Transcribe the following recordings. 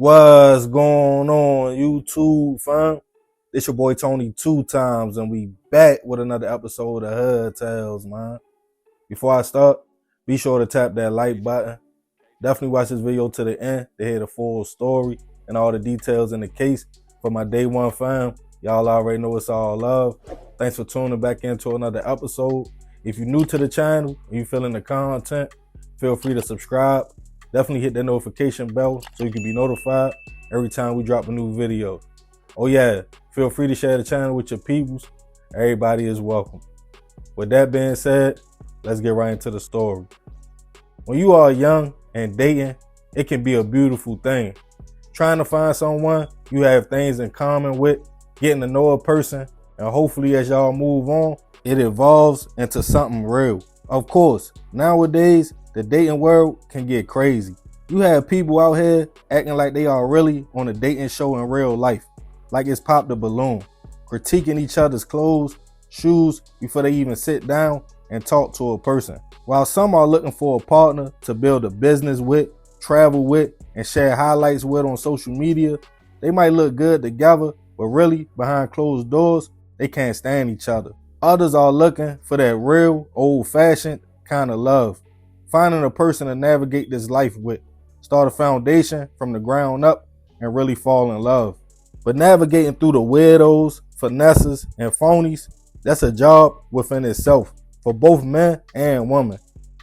What's going on, YouTube, fam? It's your boy Tony 2 times, and we back with another episode of Hood Tales, man. Before I start, be sure to tap that like button. Definitely watch this video to the end to hear the full story and all the details in the case. For my day one fam, y'all already know it's all love. Thanks for tuning back into another episode. If you're new to the channel and you feeling the content, feel free to subscribe. Definitely hit that notification bell so you can be notified every time we drop a new video. Oh yeah, feel free to share the channel with your peoples. Everybody is welcome. With that being said, let's get right into the story. When you are young and dating, it can be a beautiful thing. Trying to find someone you have things in common with, getting to know a person, and hopefully as y'all move on, it evolves into something real. Of course, nowadays, the dating world can get crazy. You have people out here acting like they are really on a dating show in real life, like it's popped a balloon, critiquing each other's clothes, shoes before they even sit down and talk to a person. While some are looking for a partner to build a business with, travel with, and share highlights with on social media, they might look good together, but really behind closed doors, they can't stand each other. Others are looking for that real, old-fashioned kind of love. Finding a person to navigate this life with, start a foundation from the ground up, and really fall in love. But navigating through the weirdos, finesses, and phonies, that's a job within itself for both men and women.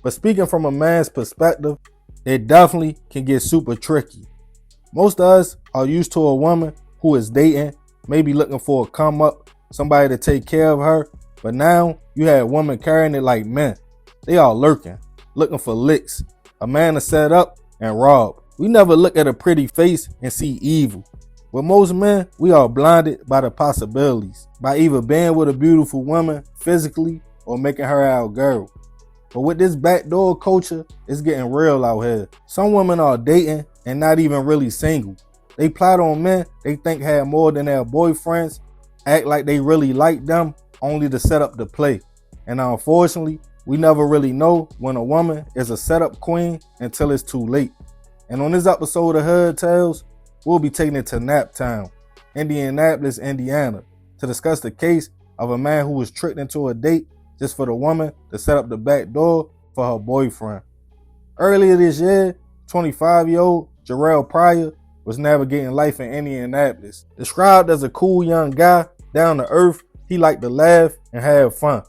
But speaking from a man's perspective, it definitely can get super tricky. Most of us are used to a woman who is dating, maybe looking for a come up, somebody to take care of her, but now you have women carrying it like men. They are lurking, looking for licks, a man to set up and rob. We never look at a pretty face and see evil. With most men, we are blinded by the possibilities, by either being with a beautiful woman physically or making her our girl. But with this backdoor culture, it's getting real out here. Some women are dating and not even really single. They plot on men they think have more than their boyfriends, act like they really like them, only to set up the play. And unfortunately, we never really know when a woman is a setup queen until it's too late. And on this episode of Hood Tales, we'll be taking it to Naptown, Indianapolis, Indiana, to discuss the case of a man who was tricked into a date just for the woman to set up the back door for her boyfriend. Earlier this year, 25-year-old Jerel Pryor was navigating life in Indianapolis. Described as a cool young guy, down to earth, he liked to laugh and have fun.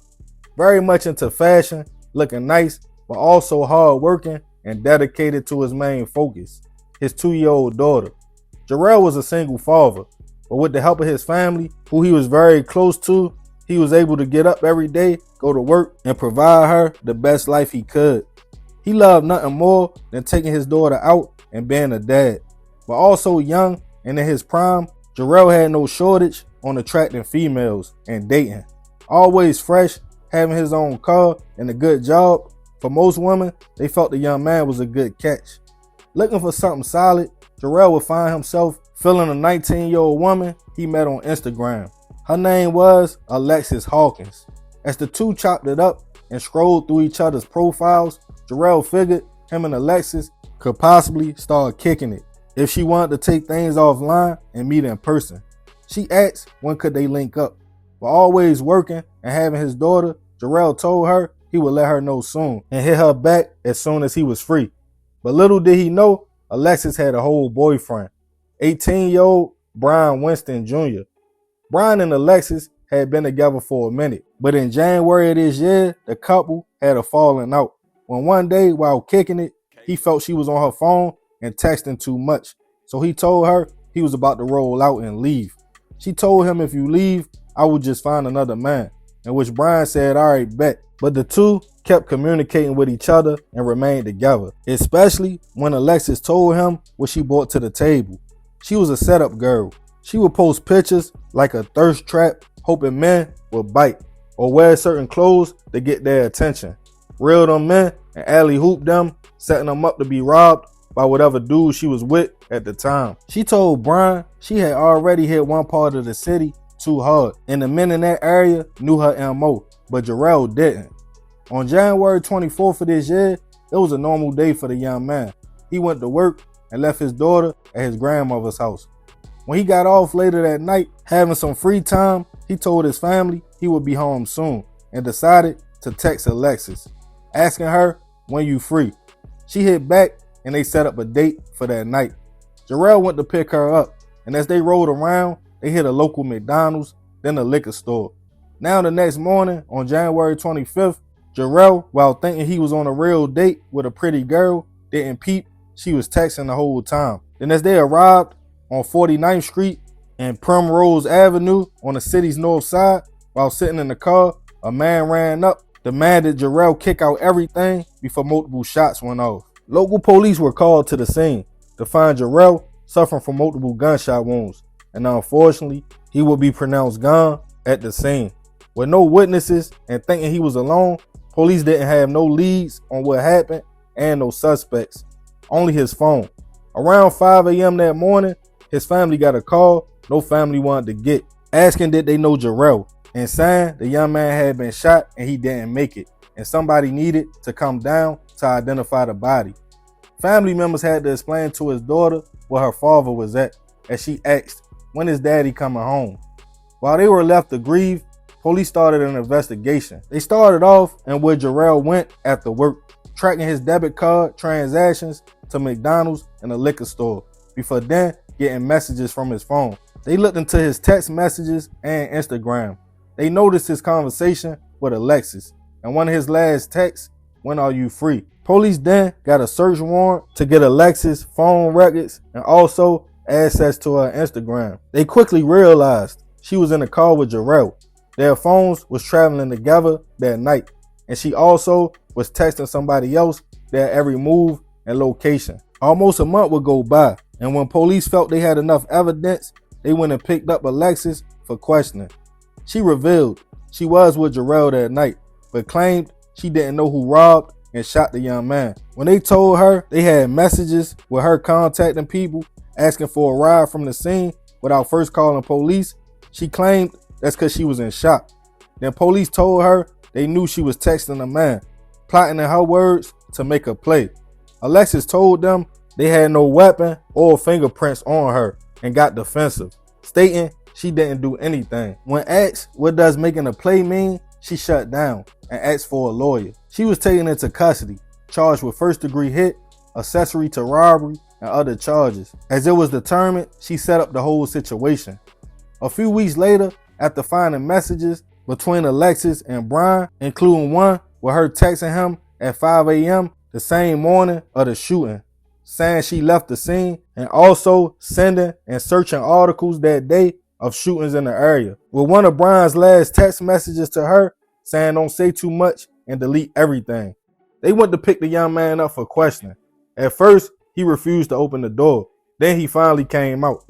Very much into fashion, looking nice, but also hard working and dedicated to his main focus, his 2-year-old daughter. Jerel was a single father, but with the help of his family, who he was very close to, he was able to get up every day, go to work, and provide her the best life he could. He loved nothing more than taking his daughter out and being a dad. But also young and in his prime, Jerel had no shortage on attracting females and dating. Always fresh, having his own car and a good job, for most women, they felt the young man was a good catch. Looking for something solid, Jerel would find himself feeling a 19-year-old woman he met on Instagram. Her name was Alexis Hawkins. As the two chopped it up and scrolled through each other's profiles, Jerel figured him and Alexis could possibly start kicking it if she wanted to take things offline and meet in person. She asked when could they link up. While always working and having his daughter, Jerel told her he would let her know soon and hit her back as soon as he was free. But little did he know, Alexis had a whole boyfriend, 18-year-old Brian Winston Jr. Brian and Alexis had been together for a minute, but in January of this year, the couple had a falling out. When one day, while kicking it, he felt she was on her phone and texting too much. So he told her he was about to roll out and leave. She told him, if you leave, I would just find another man, in which Brian said, all right, bet. But the two kept communicating with each other and remained together, especially when Alexis told him what she brought to the table. She was a setup girl. She would post pictures like a thirst trap, hoping men would bite or wear certain clothes to get their attention. Reel them men and alley-hoop them, setting them up to be robbed by whatever dude she was with at the time. She told Brian she had already hit one part of the city too hard, and the men in that area knew her MO, but Jerel didn't. On January 24th of this year, it was a normal day for the young man. He went to work, and left his daughter at his grandmother's house. When he got off later that night, having some free time, he told his family he would be home soon and decided to text Alexis, asking her, "When you free?" She hit back and they set up a date for that night. Jerel went to pick her up, and as they rode around, they hit a local McDonald's, then a liquor store. Now the next morning, on January 25th, Jerel, while thinking he was on a real date with a pretty girl, didn't peep she was texting the whole time. Then as they arrived on 49th Street and Primrose Avenue on the city's north side, while sitting in the car, a man ran up, demanded Jerel kick out everything before multiple shots went off. Local police were called to the scene to find Jerel suffering from multiple gunshot wounds, and unfortunately, he would be pronounced gone at the scene. With no witnesses and thinking he was alone, police didn't have no leads on what happened and no suspects, only his phone. Around 5 a.m. that morning, his family got a call no family wanted to get, asking did they know Jerel, and saying the young man had been shot and he didn't make it, and somebody needed to come down to identify the body. Family members had to explain to his daughter where her father was at, as she asked, "When is daddy coming home?" While they were left to grieve, police started an investigation. They started off and where Jerel went after work, tracking his debit card transactions to McDonald's and a liquor store, before then getting messages from his phone. They looked into his text messages and Instagram. They noticed his conversation with Alexis, and one of his last texts, "When are you free?" Police then got a search warrant to get Alexis' phone records and also access to her Instagram. They quickly realized she was in a car with Jerel. Their phones was traveling together that night, and she also was texting somebody else their every move and location. Almost a month would go by, and when police felt they had enough evidence, they went and picked up Alexis for questioning. She revealed she was with Jerel that night, but claimed she didn't know who robbed and shot the young man. When they told her they had messages with her contacting people asking for a ride from the scene without first calling police, she claimed that's because she was in shock. Then police told her they knew she was texting a man, plotting in her words to make a play. Alexis told them they had no weapon or fingerprints on her and got defensive, stating she didn't do anything. When asked what does making a play mean, she shut down and asked for a lawyer. She was taken into custody, charged with first-degree hit, accessory to robbery, and other charges. As it was determined, she set up the whole situation. A few weeks later, after finding messages between Alexis and Brian, including one with her texting him at 5 a.m. the same morning of the shooting, saying she left the scene, and also sending and searching articles that day of shootings in the area, with one of Brian's last text messages to her saying don't say too much and delete everything. They went to pick the young man up for questioning. At first, he refused to open the door. Then he finally came out.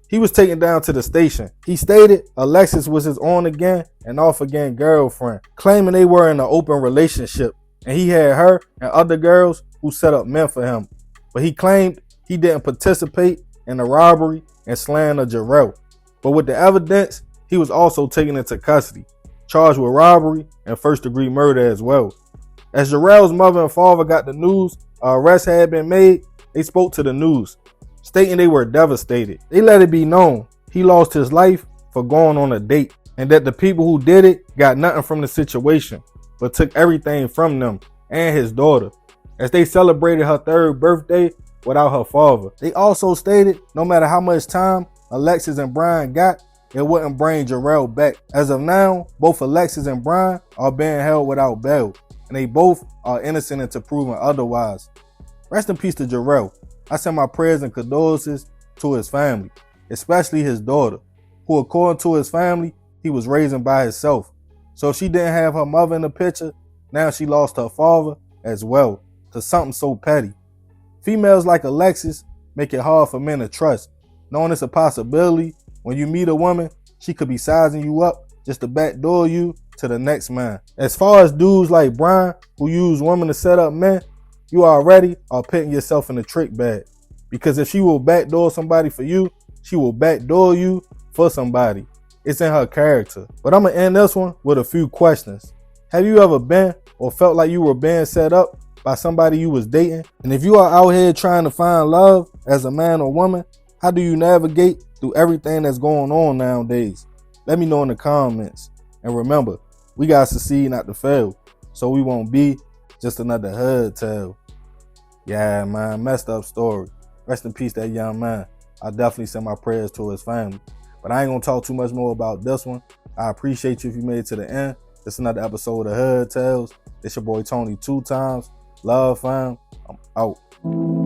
He was taken down to the station. He stated Alexis was his on-again and off-again girlfriend, claiming they were in an open relationship, and he had her and other girls who set up men for him. But he claimed he didn't participate in the robbery and slaying of Jerel. But with the evidence, he was also taken into custody, charged with robbery and first-degree murder as well. As Jerel's mother and father got the news an arrest had been made, they spoke to the news, stating they were devastated. They let it be known he lost his life for going on a date, and that the people who did it got nothing from the situation, but took everything from them and his daughter, as they celebrated her 3rd birthday without her father. They also stated no matter how much time Alexis and Brian got, it wouldn't bring Jerel back. As of now, both Alexis and Brian are being held without bail, and they both are innocent until proven otherwise. Rest in peace to Jerel. I send my prayers and condolences to his family, especially his daughter, who according to his family, he was raising by himself. So if she didn't have her mother in the picture, now she lost her father as well to something so petty. Females like Alexis make it hard for men to trust, knowing it's a possibility when you meet a woman, she could be sizing you up just to backdoor you to the next man. As far as dudes like Brian who use women to set up men, you already are putting yourself in a trick bag. Because if she will backdoor somebody for you, she will backdoor you for somebody. It's in her character. But I'm going to end this one with a few questions. Have you ever been or felt like you were being set up by somebody you was dating? And if you are out here trying to find love as a man or woman, how do you navigate through everything that's going on nowadays? Let me know in the comments. And remember, we got to succeed, not to fail, so we won't be just another hood tale. Yeah, man, messed up story. Rest in peace, that young man. I definitely send my prayers to his family. But I ain't gonna talk too much more about this one. I appreciate you if you made it to the end. This is another episode of Hood Tales. It's your boy Tony 2 times. Love, fam. I'm out.